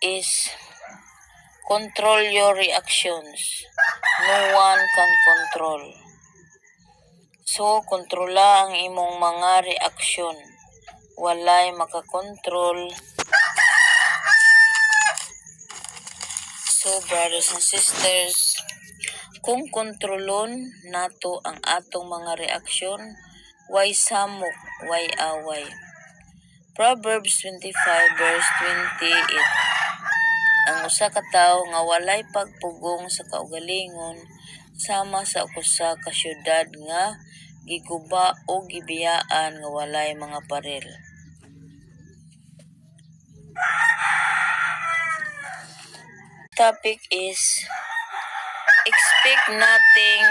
is control your reactions. No one can control. So, kontrola ang imong mga reaksyon. Walay makakontrol. So, brothers and sisters, kung kontrolon nato ang atong mga reaksyon, why samok, why away. Proverbs 25 verse 28. Ang usa ka tawo nga walay pagpugong sa kaugalingon sama sa usa ka syudad nga giguba o gibiyaan nga walay mga parel. Topic is expect nothing,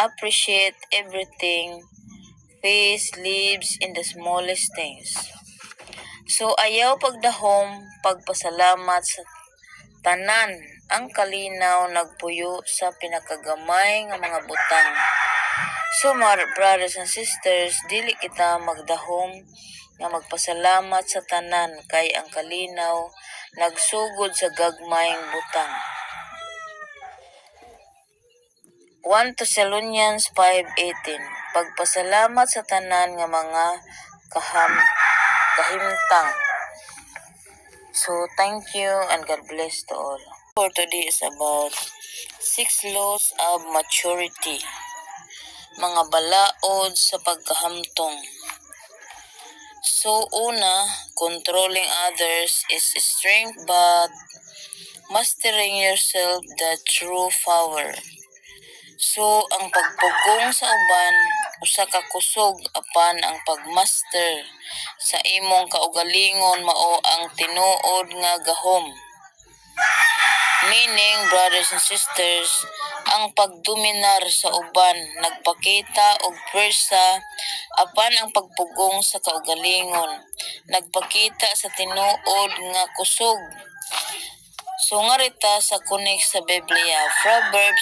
appreciate everything, faith lives in the smallest things. So ayaw pagdahom, pagpasalamat sa tanan, ang kalinaw nagpuyo sa pinakagamay nga mga butang. So mga brothers and sisters, dili kita magdahom nga magpasalamat sa tanan kay ang kalinaw nagsugod sa gagmayng butang. 1 Thessalonians 5:18. Pagpasalamat sa tanan nga mga kahimtang. So thank you and God bless to all. For today is about 6 laws of maturity. Mga balaod sa pagkahamtong. So una, controlling others is strength but mastering yourself the true power. So ang pagpugong sa uban usa ka kusog apan ang pagmaster sa imong kaugalingon mao ang tinuod nga gahom. Meaning, brothers and sisters, ang pagdominar sa uban nagpakita og pwersa apan ang pagpugong sa kaugalingon nagpakita sa tinuod nga kusog. So nga rita sa connect sa Biblia, Proverbs